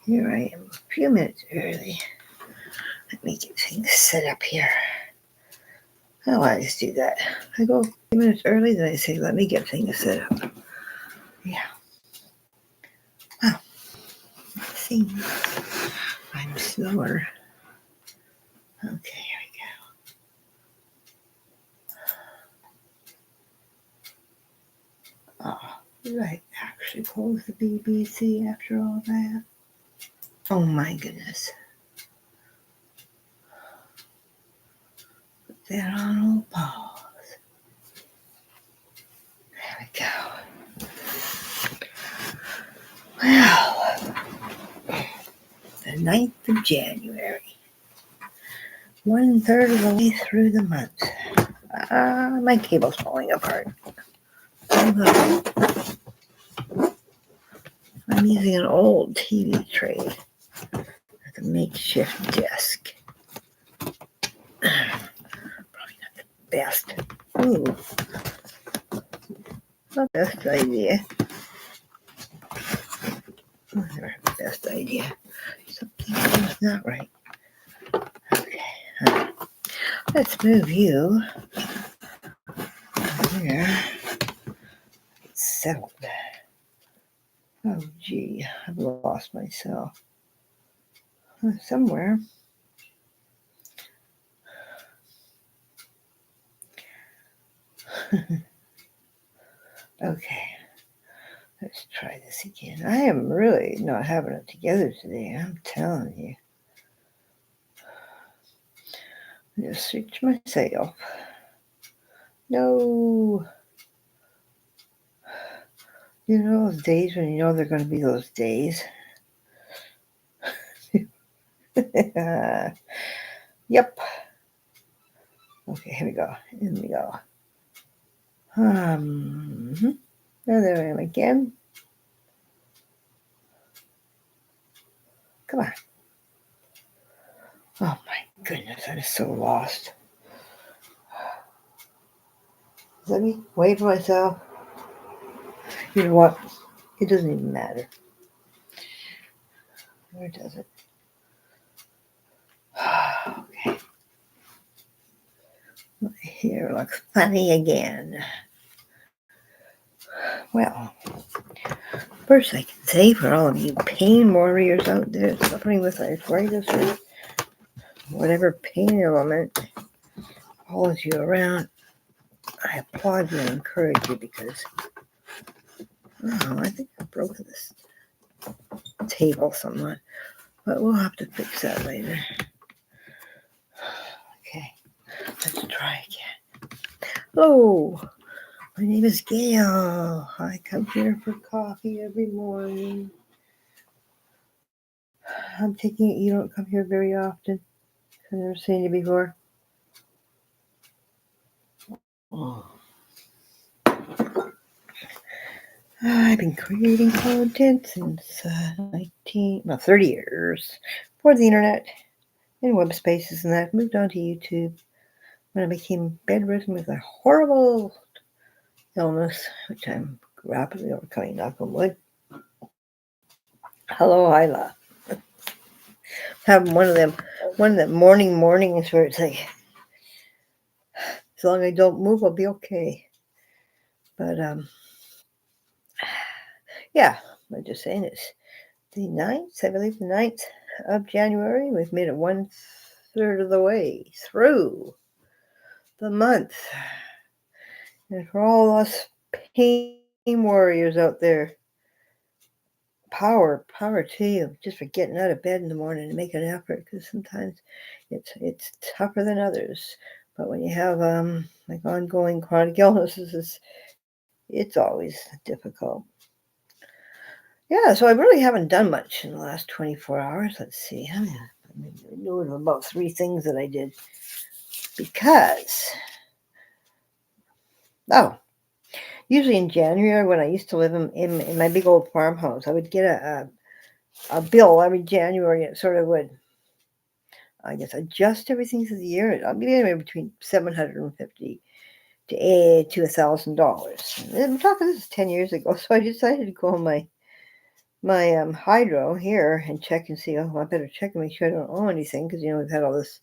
Here I am, a few minutes early. Let me get things set up here. I always do that. I go a few minutes early, then I say, let me get things set up. Yeah. Well, it seems I'm slower. Okay, here we go. Oh, did I actually close the BBC after all that? Oh my goodness. Put that on pause. There we go. Well, the 9th of January. 1/3 of the way through the month. My cable's falling apart. I'm using an old TV tray as a makeshift desk. Probably not the best. Ooh, not the best idea. Never the best idea. Something's not right. Okay, let's move you here. Settled. Oh, gee, I've lost myself. Somewhere. Okay, let's try this again. I am really not having it together today, I'm telling you. Just switch myself. No. You know those days when you know they're going to be those days? Yep. Okay, here we go. Here we go. There I am again. Come on. Oh my goodness, I'm so lost. Let me wait for myself. You know what? It doesn't even matter. Where does it? Okay. My hair looks funny again. Well, first I can say for all of you pain warriors out there suffering with arthritis or whatever pain element follows you around, I applaud you and encourage you because, I think I've broken this table somewhat, but we'll have to fix that later. Okay, let's try again. Hello, my name is Gail. I come here for coffee every morning. I'm taking it you don't come here very often. I've never seen you before. Oh. I've been creating content since 30 years for the internet and web spaces, and I've moved on to YouTube when I became bedridden with a horrible illness, which I'm rapidly overcoming, knock on wood. Hello, Isla. Having one of them mornings where it's like, as long as I don't move, I'll be okay. But yeah, I'm just saying it's the 9th, I believe the 9th of January. We've made it 1/3 of the way through the month. And for all us pain warriors out there, power to you just for getting out of bed in the morning and making an effort, because sometimes it's tougher than others. But when you have like ongoing chronic illnesses, it's always difficult. Yeah, so I really haven't done much in the last 24 hours. Let's see. I'm doing about 3 things that I did because, usually in January when I used to live in my big old farmhouse, I would get a bill every January. It sort of would, I guess, adjust everything through the year. I'd be anywhere between $750 to $1,000. I'm talking, this is 10 years ago, so I decided to go on my my hydro here and check and see. Oh, I better check and make sure I don't owe anything because we've had all this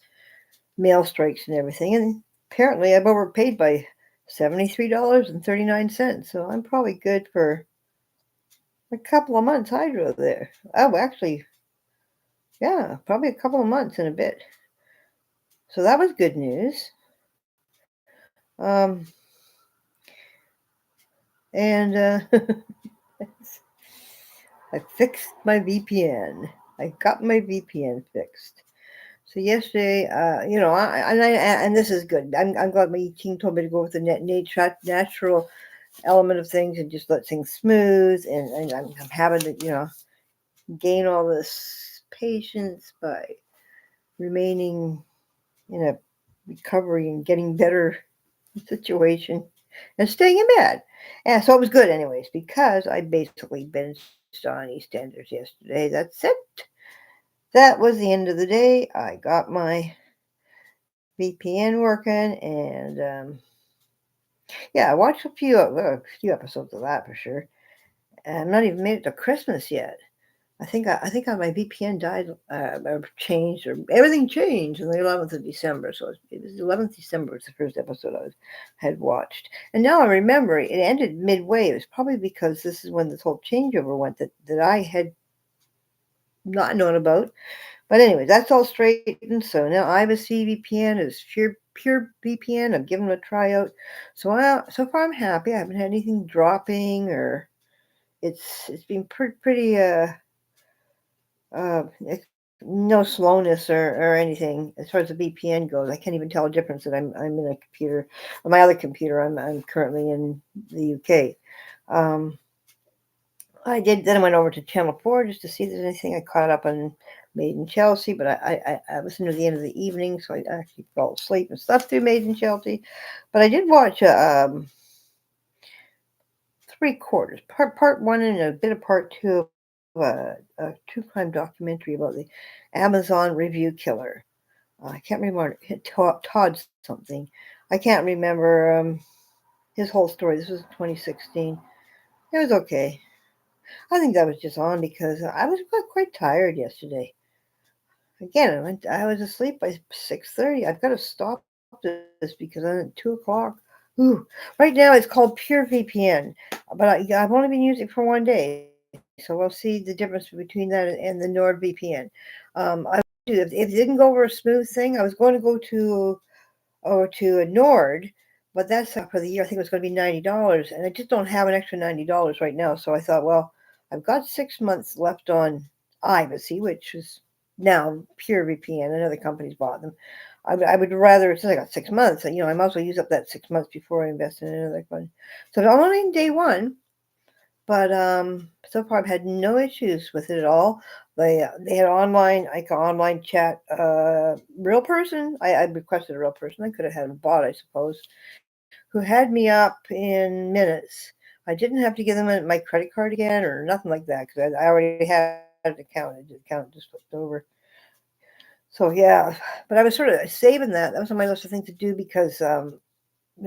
mail strikes and everything, and apparently I've overpaid by $73.39. So I'm probably good for a couple of months hydro there. Oh, actually, yeah, probably a couple of months and a bit. So that was good news. Um, and I fixed my VPN. I got my VPN fixed. So yesterday, and this is good. I'm glad my team told me to go with the natural element of things and just let things smooth. And I'm having to, gain all this patience by remaining in a recovery and getting better situation and staying in bed. And so it was good, anyways, because I basically binged on EastEnders yesterday. That's it. That was the end of the day. I got my VPN working, and yeah, I watched a few episodes of that for sure. And I'm not even made it to Christmas yet. I think my VPN died or changed, or everything changed on the 11th of December. So it was the 11th of December was the first episode had watched, and now I remember it ended midway. It was probably because this is when this whole changeover went that I had not known about. But anyway, that's all straightened. So now IvaC VPN is pure VPN. I'm giving it a try out. So far I'm happy. I haven't had anything dropping, or it's been pretty uh, no slowness or anything as far as the VPN goes. I can't even tell a difference that I'm in a computer. On my other computer, I'm currently in the UK. I did. Then I went over to Channel 4 just to see if there's anything. I caught up on Made in Chelsea, but I was near the end of the evening, so I actually fell asleep and stuff through Made in Chelsea. But I did watch three quarters, part one and a bit of part two of a true crime documentary about the Amazon review killer. I can't remember Todd something. I can't remember his whole story. This was 2016. It was okay. I think that was just on because I was quite tired yesterday. Again, I was asleep by 6:30. I've got to stop this because I'm at 2 o'clock. Ooh. Right now it's called Pure VPN, but I've only been using it for one day, so we'll see the difference between that and the NordVPN. If it didn't go over a smooth thing, I was going to go to a Nord, but that's up for the year. I think it was going to be $90, and I just don't have an extra $90 right now. So I thought, well, I've got 6 months left on IvaC, which is now Pure VPN. Another company's bought them. I would rather, since I got 6 months, I might as well use up that 6 months before I invest in another one. So I'm only in day one, but so far I've had no issues with it at all. They had online chat, real person. I requested a real person. I could have had a bot, I suppose, who had me up in minutes. I didn't have to give them my credit card again or nothing like that because I already had an account. The account just flipped over. So yeah, but I was sort of saving that. That was on my list of things to do because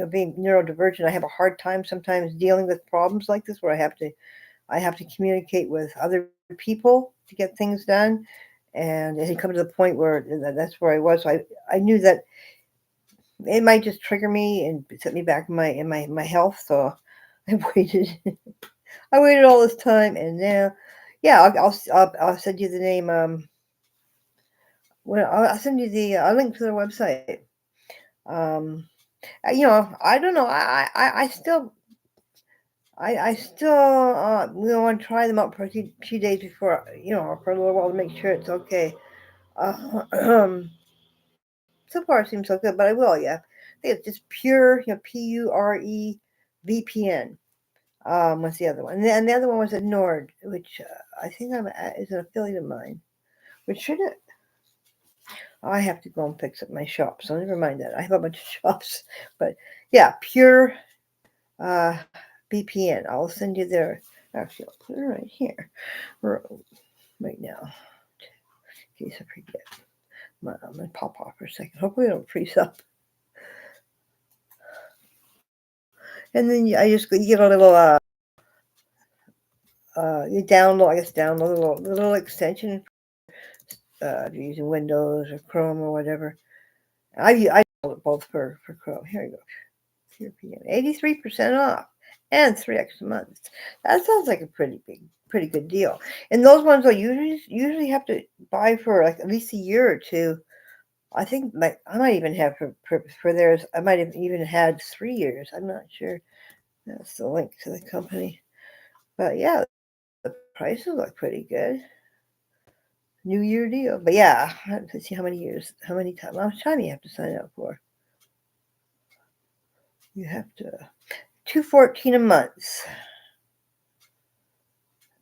being neurodivergent, I have a hard time sometimes dealing with problems like this where I have to communicate with other people to get things done, and it had come to the point where that's where I was. So I knew that it might just trigger me and set me back in my health. So I waited. I waited all this time, and now, yeah, I'll send you the name. Well, I'll send you the a link to their website. Um, I don't know. I still want to try them out for a few days before, for a little while to make sure it's okay. So far it seems so good, but I will, yeah. I think it's just pure, Pure VPN. What's the other one? And the other one was a Nord, which I think is an affiliate of mine. Which should it? I have to go and fix up my shop, so never mind that. I have a bunch of shops, but yeah, Pure uh, VPN. I'll send you their. Actually, I'll put it right here, right now, in case I forget. I'm gonna pop off for a second. Hopefully, I don't freeze up. And then I just you get a little You download, I guess, download the little extension if you're using Windows or Chrome or whatever. I download it both for Chrome. Here you go. European, 83% off and 3 extra months. That sounds like a pretty good deal. And those ones I usually have to buy for like at least a year or two. I think I might even have for theirs. I might have even had 3 years. I'm not sure. That's the link to the company. But yeah, the prices look pretty good. New Year deal. But yeah, let's see how many years, how much time you have to sign up for. You have to $214 a month.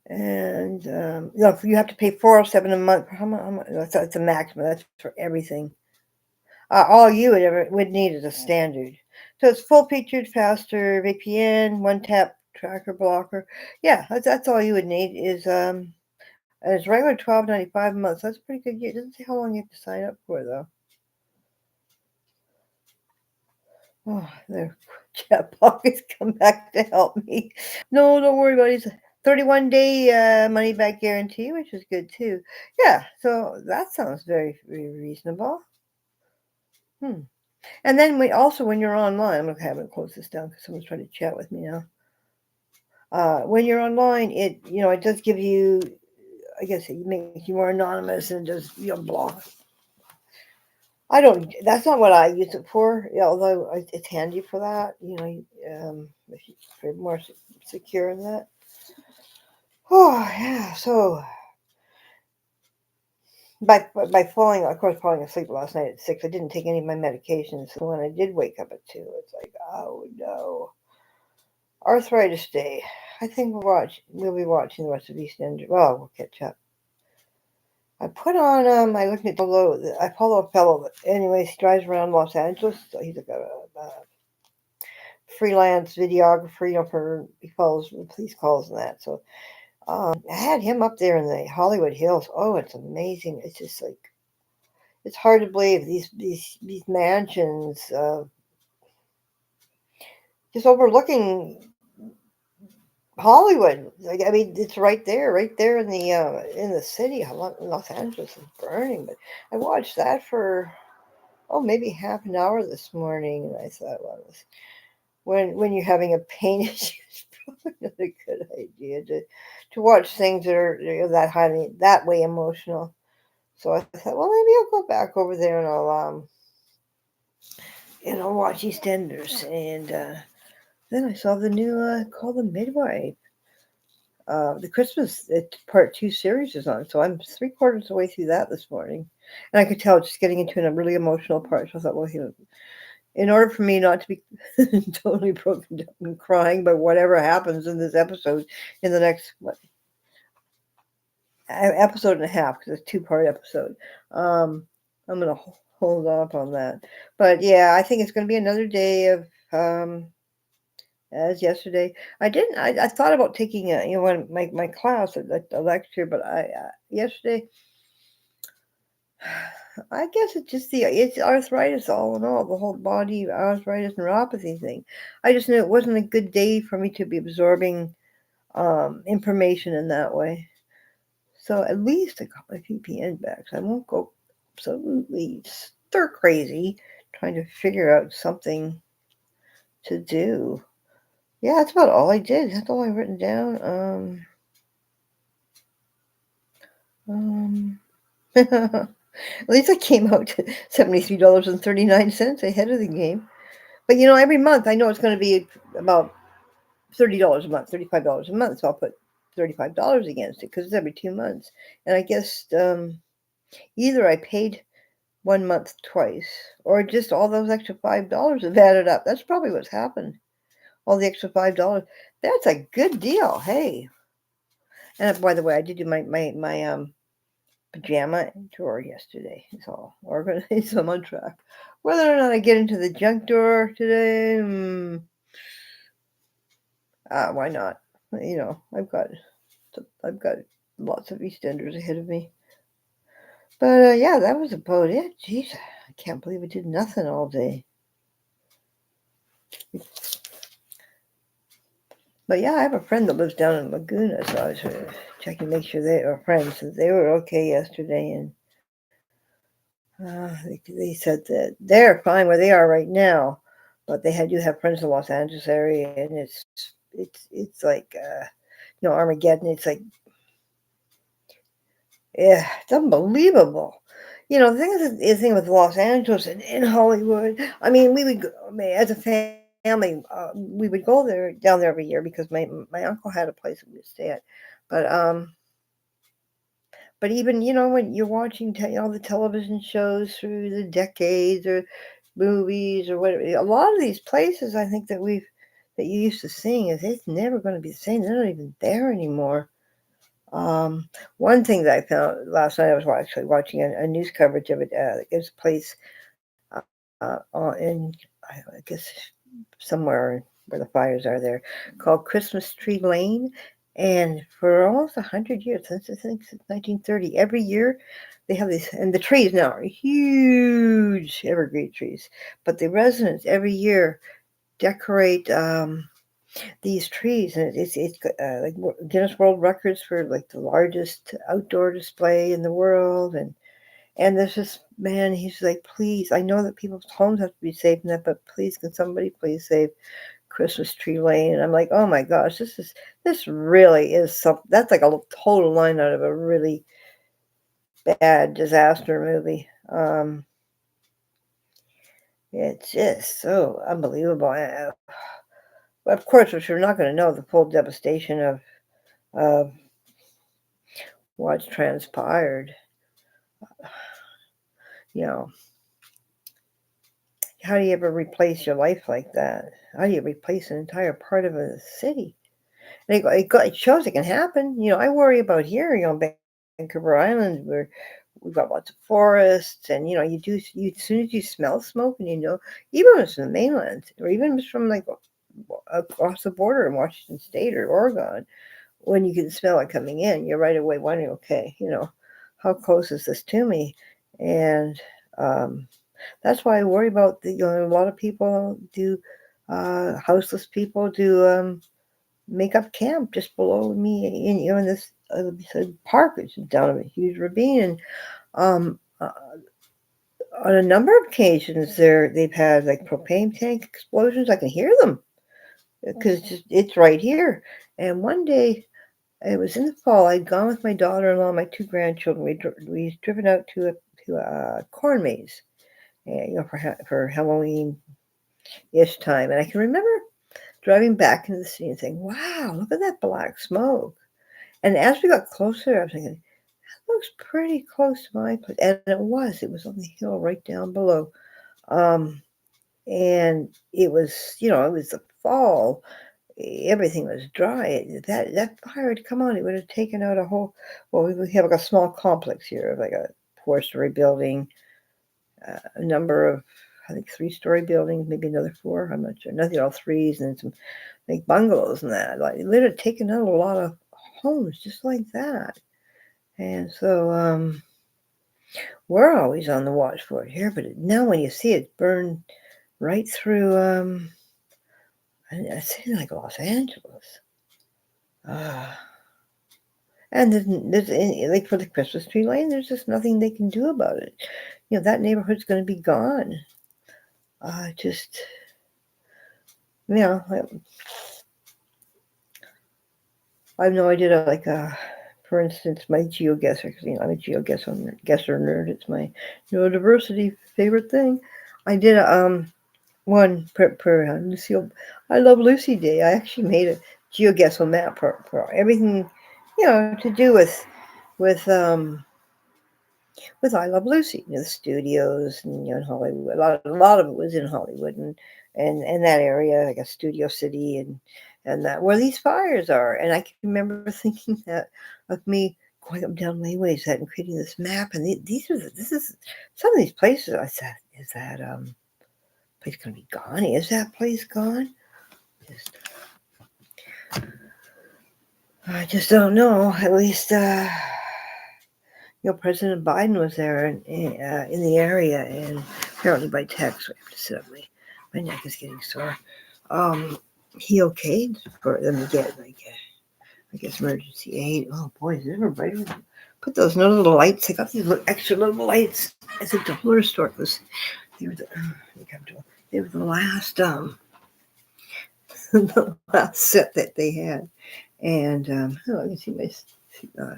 And you have to pay $407 a month. How much? That's the maximum. That's for everything. All you would need is a standard. So it's full featured, faster VPN, one tap tracker blocker. Yeah, that's all you would need is and it's regular $12.95 a month. So that's pretty good. It doesn't say how long you have to sign up for though. Oh, their chat pockets come back to help me. No, don't worry about it. It's a 31-day money back guarantee, which is good too. Yeah, so that sounds very, very reasonable. And then when you're online, I'm gonna have to close this down because someone's trying to chat with me now. When you're online, it does give you, I guess it makes you more anonymous and just block. I don't. That's not what I use it for. Although it's handy for that. If you're more secure in that. Oh yeah. So by falling, of course, falling asleep last night at 6, I didn't take any of my medications. So when I did wake up at 2, it's like, oh no, arthritis day. I think we'll be watching the rest of EastEnders. Well, we'll catch up. I put on. I looked at below. I follow a fellow that, anyways, he drives around Los Angeles. So he's like a freelance videographer. He follows police calls and that. So I had him up there in the Hollywood Hills. Oh, it's amazing. It's just like it's hard to believe these mansions just overlooking Hollywood. Like I mean, it's right there in the city. Los Angeles is burning, but I watched that for maybe half an hour this morning, and I thought, well, when you're having a pain issue, it's probably not a good idea to watch things that are that way emotional. So I thought, well, maybe I'll go back over there and I'll watch EastEnders. And then I saw the new Call the Midwife. The Christmas part 2 series is on, so I'm 3/4 of the way through that this morning, and I could tell just getting into a really emotional part. So I thought, well, in order for me not to be totally broken down and crying by whatever happens in this episode, in the next episode and a half, because it's a 2-part episode, I'm gonna hold off on that. But yeah, I think it's gonna be another day of as yesterday. I thought about taking one my class a lecture, but yesterday I guess it's arthritis all in all, the whole body arthritis neuropathy thing. I just knew it wasn't a good day for me to be absorbing information in that way. So at least I got my VPN back. So I won't go absolutely stir crazy trying to figure out something to do. Yeah, that's about all I did. That's all I've written down. At least I came out to $73.39 ahead of the game. But every month I know it's going to be about $30 a month, $35 a month. So I'll put $35 against it because it's every 2 months. And I guess either I paid 1 month twice, or just all those extra $5 have added up. That's probably what's happened. All the extra $5. That's a good deal. Hey. And by the way, I did do my pajama drawer yesterday. It's all organized. I'm on track. Whether or not I get into the junk drawer today, why not? I've got lots of EastEnders ahead of me. But yeah, that was about it. Jeez, I can't believe I did nothing all day. But yeah, I have a friend that lives down in Laguna, so I was checking to make sure they are friends. So they were okay yesterday, and they said that they're fine where they are right now, but they do have friends in the Los Angeles area, and it's like Armageddon. It's like, yeah, it's unbelievable. The thing is, the thing with Los Angeles and in Hollywood. I mean, we would go, I mean, as a family, we would go there down there every year because my uncle had a place that we would stay at. But but even when you're watching all the television shows through the decades or movies or whatever, a lot of these places I think that you used to seeing it's never going to be the same. They're not even there anymore. Um, One thing that I found last night, I was actually watching a news coverage of it. There's a place in, I guess, somewhere where the fires are there, called Christmas Tree Lane. And for almost 100 years, since I think since 1930, every year they have these, and the trees now are huge evergreen trees. But the residents every year decorate these trees, and it's like Guinness World Records for like the largest outdoor display in the world. And there's this man, he's like, please, I know that people's homes have to be safe and that, but please, can somebody please save Christmas Tree Lane? And I'm like, oh my gosh, this really is something. That's like a total line out of a really bad disaster movie. It's just so unbelievable. Of course, we're not going to know the full devastation of what's transpired. You know, how do you ever replace your life like that? How do you replace an entire part of a city? And it shows it can happen. I worry about here, Vancouver Island, where we've got lots of forests, and as soon as you smell smoke, and even if it's from the mainland, or even if it's from like across the border in Washington State or Oregon, when you can smell it coming in, you're right away wondering, okay, how close is this to me? And um, that's why I worry about a lot of people do, houseless people do make up camp just below me in this park, which is down a huge ravine. And um, uh, on a number of occasions, they've had like propane tank explosions. I can hear them because it's right here. And one day, it was in the fall. I'd gone with my daughter-in-law, my two grandchildren. We'd driven out to a corn maze, for Halloween-ish time. And I can remember driving back into the city and saying, "Wow, look at that black smoke." And as we got closer, I was thinking, "That looks pretty close to my place." And it was. It was on the hill right down below. Um, and it was, it was the fall. Everything was dry. That fire had come on. It would have taken out a whole. Well, we have like a small complex here of like a four-story building, a number of, I think, three-story buildings, maybe another four. I'm not sure. Nothing, all threes, and some like bungalows and that. Like it would have taken out a lot of homes just like that. And so we're always on the watch for it here. But now when you see it burn right through, I say like Los Angeles. Ah. And like for the Christmas Tree Lane, there's just nothing they can do about it. That neighborhood's going to be gone. Just, I have no idea. Like, for instance, my GeoGuessr, because I'm a GeoGuessr nerd. It's my neurodiversity favorite thing. I did one for Lucille. I Love Lucy Day. I actually made a GeoGuessr map for everything, to do with I Love Lucy, the studios, and in Hollywood. A lot of it was in Hollywood and that area, like a Studio City, and that where these fires are. And I can remember thinking that of me going up down Layways and creating this map. And this is some of these places. I said, is that place going to be gone? Is that place gone? I just don't know. At least. President Biden was there in the area, and apparently by text. I have to sit up. My neck is getting sore. Um, he okayed for them to get like I guess emergency aid. Oh boy, is it ever brighter? Put those little lights. I got these little extra little lights. I think the dollar store was they were they were the last the last set that they had, and oh, let me see my. Uh,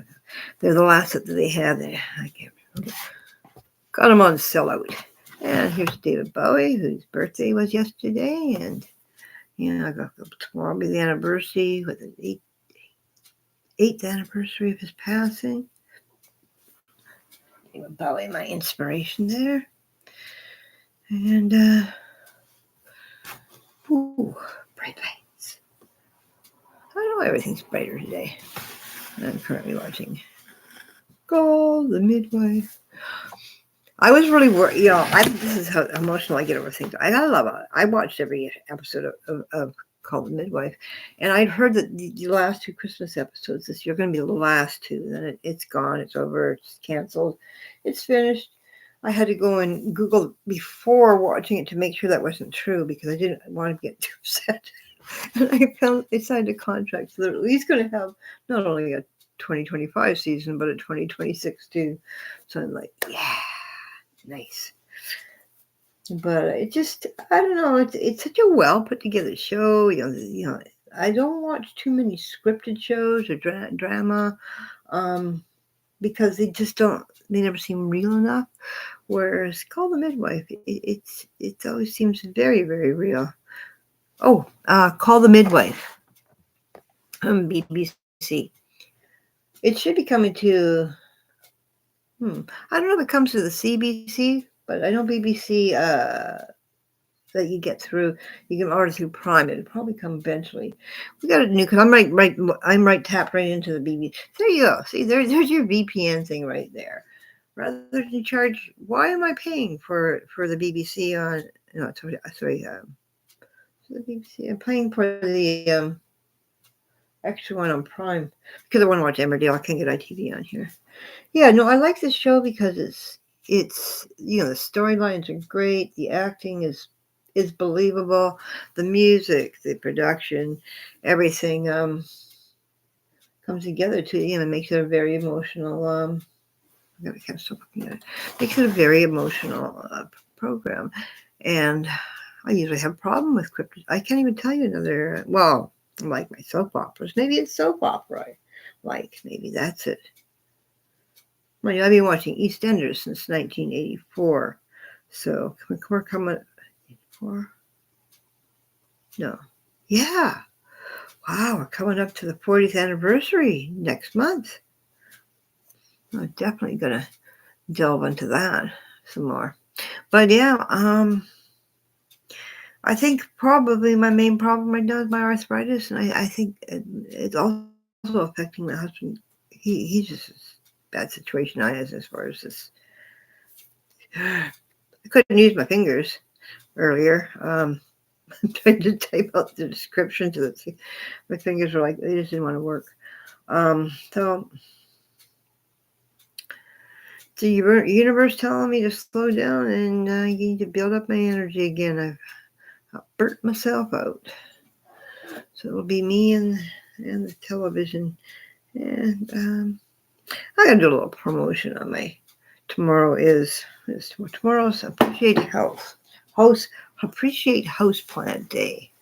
they're the last set that they had. I can't remember. Got them on sellout. And here's David Bowie, whose birthday was yesterday, and yeah, I got tomorrow will be the anniversary with the eighth anniversary of his passing. David Bowie, my inspiration there, and ooh, bright lights. I know everything's brighter today. I'm currently watching Call the Midwife. I was really worried, this is how emotional I get over things. I love it. I watched every episode of Call the Midwife, and I'd heard that the last two Christmas episodes this year are going to be the last two. Then it's gone. It's over. It's canceled. It's finished. I had to go and Google before watching it to make sure that wasn't true because I didn't want to get too upset. And I signed a contract so they're at least going to have not only a 2025 season but a 2026 too. So I'm like, yeah. Nice. But it just, I don't know, it's such a well put together show. I don't watch too many scripted shows or drama because they just don't, they never seem real enough. Whereas Call the Midwife, it always seems very, very real. Oh, Call the Midwife on BBC. It should be coming to, I don't know if it comes to the CBC, but I know BBC that you get through. You can order through Prime. It'll probably come eventually. We got a new because I'm right tapped right into the BBC. There you go. See, there's your VPN thing right there. Rather than charge, why am I paying for the BBC on? No, sorry. The BBC. I'm paying for the extra one on Prime because I want to watch Emmerdale. I can't get ITV on here. Yeah, no, I like this show because it's the storylines are great, the acting is believable, the music, the production, everything comes together to and makes it a very emotional I can't stop looking at it. Makes it a very emotional program, and I usually have a problem with cryptid. I can't even tell you another. Well, like my soap operas, maybe it's soap opera. Like maybe that's it. Well, I've been watching EastEnders since 1984. So we're coming. 84? No. Yeah. Wow, we're coming up to the 40th anniversary next month. I'm definitely gonna delve into that some more. But yeah, I think probably my main problem right now is my arthritis, and I think it's also affecting my husband. He's just a bad situation I has as far as this. I couldn't use my fingers earlier. I'm trying to type out the description to the thing. My fingers were like they just didn't want to work. So the universe telling me to slow down and I need to build up my energy again. I've burnt myself out. So it'll be me and the television. And I'm gonna do a little promotion on my tomorrow's Appreciate House Plant Day.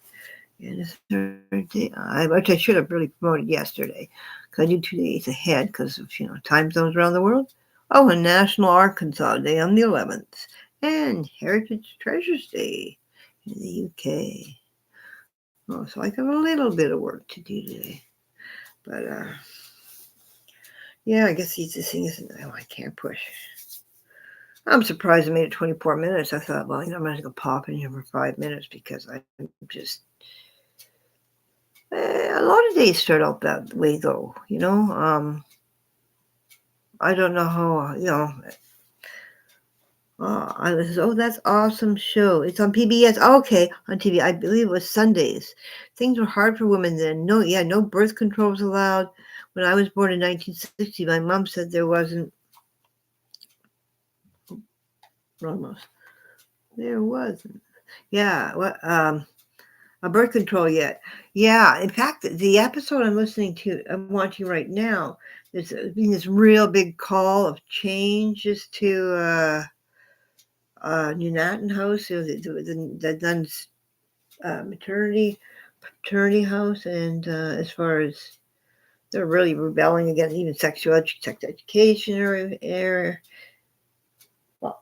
And it's Thursday, which I should have really promoted yesterday because I do 2 days ahead because of time zones around the world. Oh, and National Arkansas Day on the 11th, and Heritage Treasures Day in the UK. Oh, so I got a little bit of work to do today, but yeah, I guess this thing isn't. Oh, I can't push. I'm surprised I made it 24 minutes. I thought, well, I'm not gonna pop in here for 5 minutes because I'm just. A lot of days start out that way, though. I don't know how. Oh, that's awesome show. It's on PBS. Oh, okay, on TV. I believe it was Sundays. Things were hard for women then. No birth control was allowed. When I was born in 1960, my mom said there wasn't. Wrong mouse. There wasn't. Yeah. What? a birth control yet. Yeah, in fact, the episode I'm watching right now, there's been this real big call of changes to New Natten House, the nuns' paternity house, and as far as they're really rebelling against even sex education area. Well,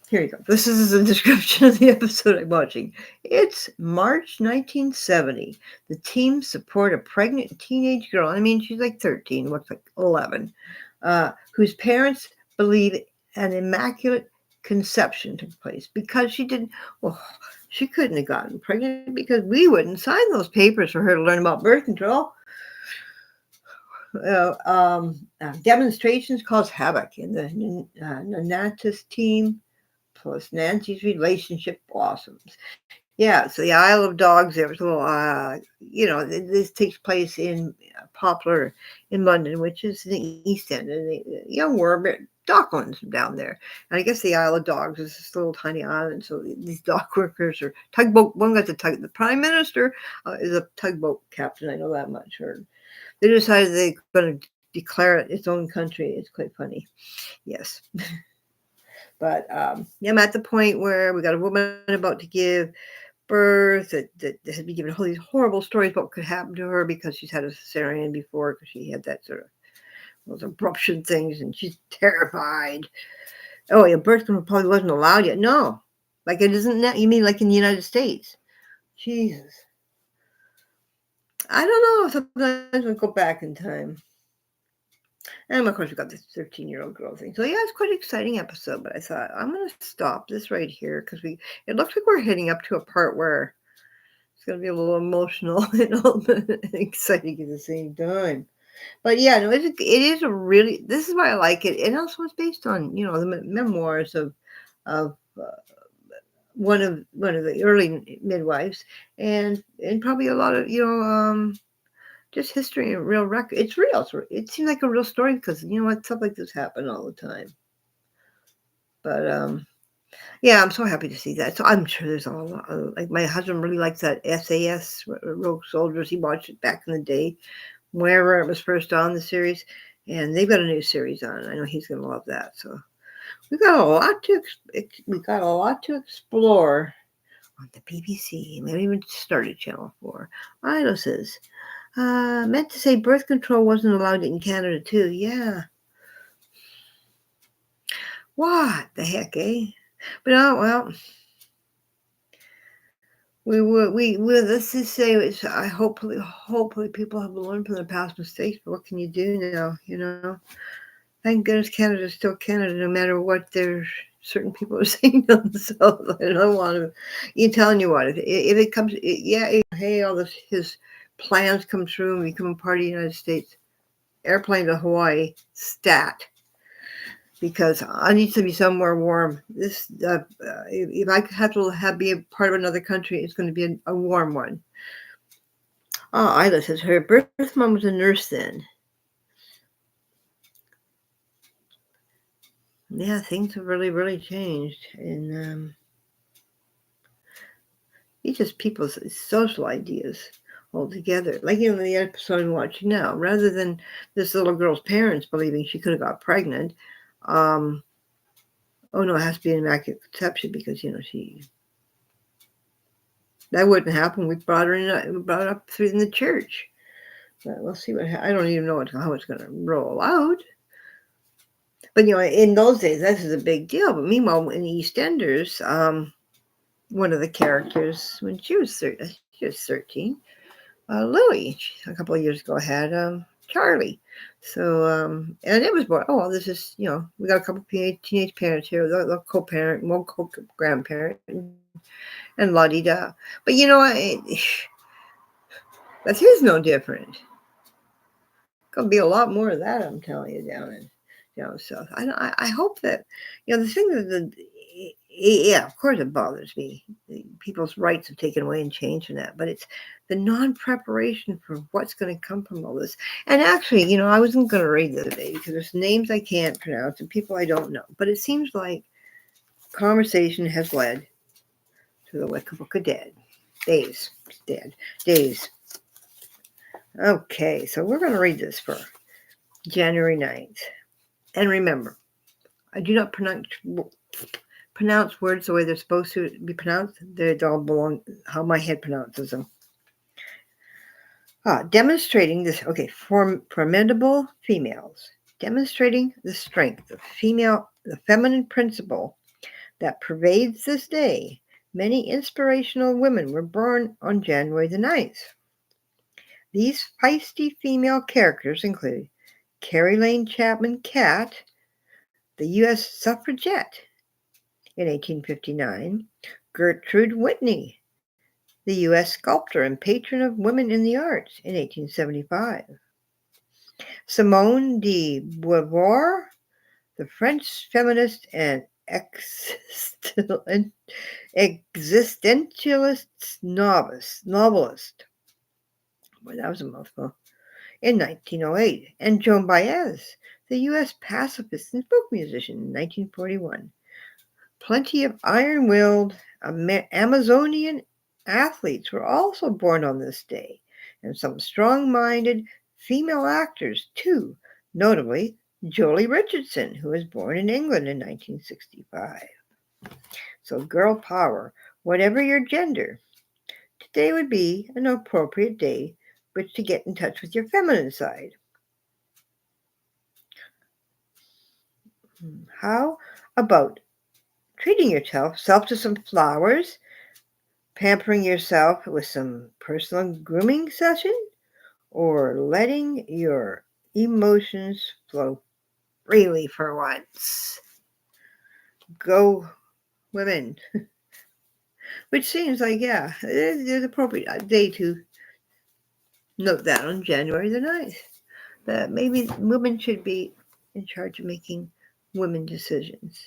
here you go. This is a description of the episode I'm watching. It's March 1970. The team support a pregnant teenage girl. I mean, she's like 13, looks like 11, whose parents believe an immaculate conception took place because she couldn't have gotten pregnant because we wouldn't sign those papers for her to learn about birth control. Demonstrations cause havoc in the Natas team. Plus Nancy's relationship blossoms. Yeah, so the Isle of Dogs, there was a little, this takes place in Poplar in London, which is the East End, and the young worm docklands down there. And I guess the Isle of Dogs is this little tiny island, so these dock workers are tugboat. One got the Prime Minister is a tugboat captain. I know that much. Or they decided they're going to declare it its own country. It's quite funny. Yes. But I'm at the point where we got a woman about to give birth that has been given all these horrible stories about what could happen to her because she's had a cesarean before because she had that sort of those abruption things and she's terrified. Oh, yeah, birth control probably wasn't allowed yet. No, like it isn't that. You mean like in the United States? Jesus. I don't know if sometimes we'll go back in time. And of course, we got this 13-year-old girl thing. So yeah, it's quite an exciting episode. But I thought I'm gonna stop this right here because it looks like we're heading up to a part where it's gonna be a little emotional and exciting at the same time. But yeah, no, it is a really. This is why I like it, and also it's based on the memoirs of one of the early midwives, and probably a lot of just history and real record. It's real. It seems like a real story because stuff like this happen all the time. But yeah, I'm so happy to see that. So I'm sure there's a lot. Like my husband really likes that SAS Rogue Soldiers. He watched it back in the day, wherever it was first on the series, and they've got a new series on. I know he's going to love that. So we got a lot to explore on the BBC. Maybe even started Channel 4. Ida says. Meant to say birth control wasn't allowed in Canada too. Yeah. What the heck, eh? But well, let's just say hopefully people have learned from their past mistakes. But what can you do now? Thank goodness Canada's still Canada, no matter what certain people are saying themselves. I don't want to. You telling you what? If it comes, hey, all his plans come true and become a part of the United States. Airplane to Hawaii, stat. Because I need to be somewhere warm. This, if I have to be a part of another country, it's going to be a warm one. Oh, Isla says her birth mom was a nurse then. Yeah, things have really, really changed, and it's just people's social ideas altogether. Like the episode I'm watching now, rather than this little girl's parents believing she could have got pregnant. Oh no, it has to be an immaculate conception because that wouldn't happen. We brought her up through in the church. But we'll see I don't even know how it's going to roll out. But in those days, this is a big deal. But meanwhile, in EastEnders, one of the characters when she was 13, Louie, a couple of years ago had Charlie. So, and it was born. Oh, well, this is, we got a couple of teenage parents here. They'll co-parent, one co-grandparent, and la-di-da. But that is no different. Gonna be a lot more of that, I'm telling you, down south. I hope that, the thing that yeah, of course it bothers me. People's rights have taken away and changed and that, but it's the non-preparation for what's going to come from all this. And actually, I wasn't going to read this today because there's names I can't pronounce and people I don't know. But it seems like conversation has led to the Wicca Book of Dead. Days. Dead. Days. Okay, so we're going to read this for January 9th. And remember, I do not pronounce words the way they're supposed to be pronounced. They all belong how my head pronounces them. Demonstrating this, formidable females. Demonstrating the strength of the feminine principle that pervades this day. Many inspirational women were born on January the 9th. These feisty female characters include Carrie Lane Chapman Catt, the U.S. suffragette in 1859, Gertrude Whitney, the U.S. sculptor and patron of women in the arts in 1875, Simone de Beauvoir, the French feminist and existentialist novelist. Boy, that was a mouthful. In 1908, and Joan Baez, the U.S. pacifist and folk musician in 1941. Plenty of iron-willed Amazonian athletes were also born on this day, and some strong-minded female actors too, notably Jolie Richardson, who was born in England in 1965. So girl power, whatever your gender, today would be an appropriate day which to get in touch with your feminine side. How about treating yourself to some flowers, pampering yourself with some personal grooming session, or letting your emotions flow freely for once? Go, women. Which seems like, it is an appropriate day to note that on January the 9th. That maybe women should be in charge of making women decisions.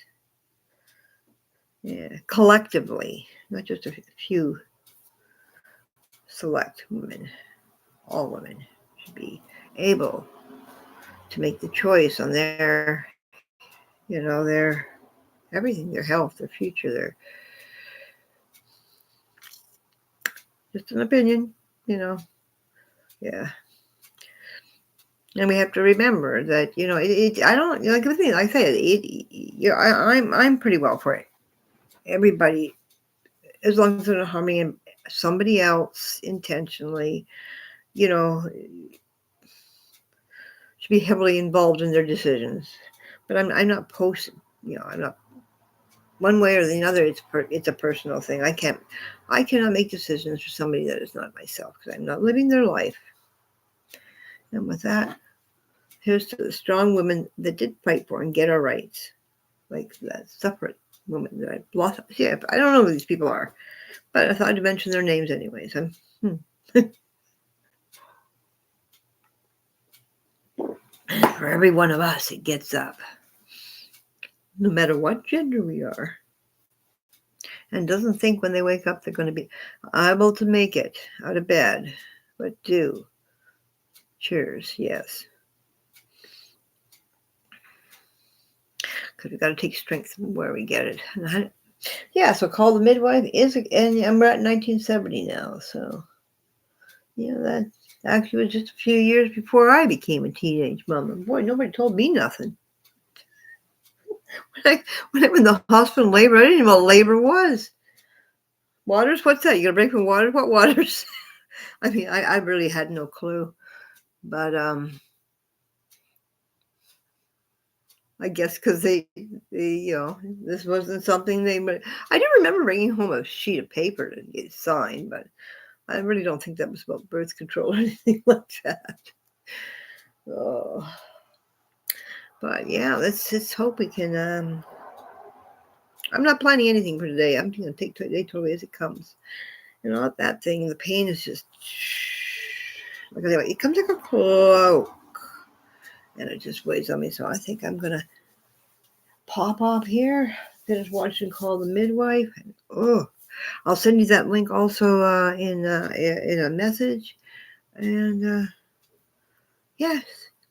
Yeah, collectively, not just a few select women. All women should be able to make the choice on their everything, their health, their future, their just an opinion, yeah. And we have to remember that, I don't like the thing. Like I said, I'm pretty well for it. Everybody, as long as they're not harming somebody else intentionally, should be heavily involved in their decisions. But I'm not posting. I'm not one way or the other. It's a personal thing. I cannot make decisions for somebody that is not myself because I'm not living their life. And with that, here's to the strong women that did fight for and get our rights, like that suffrage woman that I lost. Yeah, I don't know who these people are, but I thought I'd mention their names anyways. For every one of us, it gets up, no matter what gender we are, and doesn't think when they wake up they're going to be able to make it out of bed, but do. Cheers, yes. Because we've got to take strength from where we get it. So Call the Midwife and we're at 1970 now, so that actually was just a few years before I became a teenage mom. And boy, nobody told me nothing. When I'm in the hospital in labor, I didn't even know what labor was. Waters? What's that? You gonna break from water? What waters? I mean, I really had no clue. But I guess because they this wasn't something I do remember bringing home a sheet of paper to get signed, but I really don't think that was about birth control or anything like that. Oh, but yeah, let's just hope we can. I'm not planning anything for today. I'm going to take today totally as it comes. Not that thing. The pain is just like it comes like a cloak, and it just weighs on me. So I think I'm gonna pop off here. Finish watching Call the Midwife. And, I'll send you that link also in a message. And yes,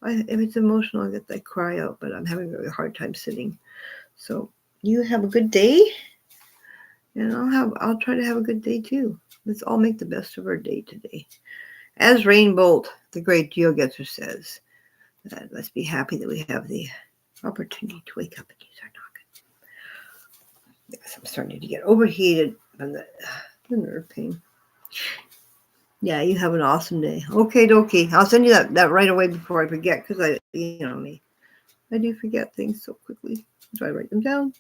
if it's emotional, I cry out. But I'm having a really hard time sitting. So you have a good day. And I'll try to have a good day too. Let's all make the best of our day today. As Rain Bolt, the great geoguesser, says, let's be happy that we have the opportunity to wake up and use our noggin. Yes, I'm starting to get overheated from the nerve pain. Yeah, you have an awesome day. Okay, dokie. I'll send you that right away before I forget, because I do forget things so quickly. So I write them down.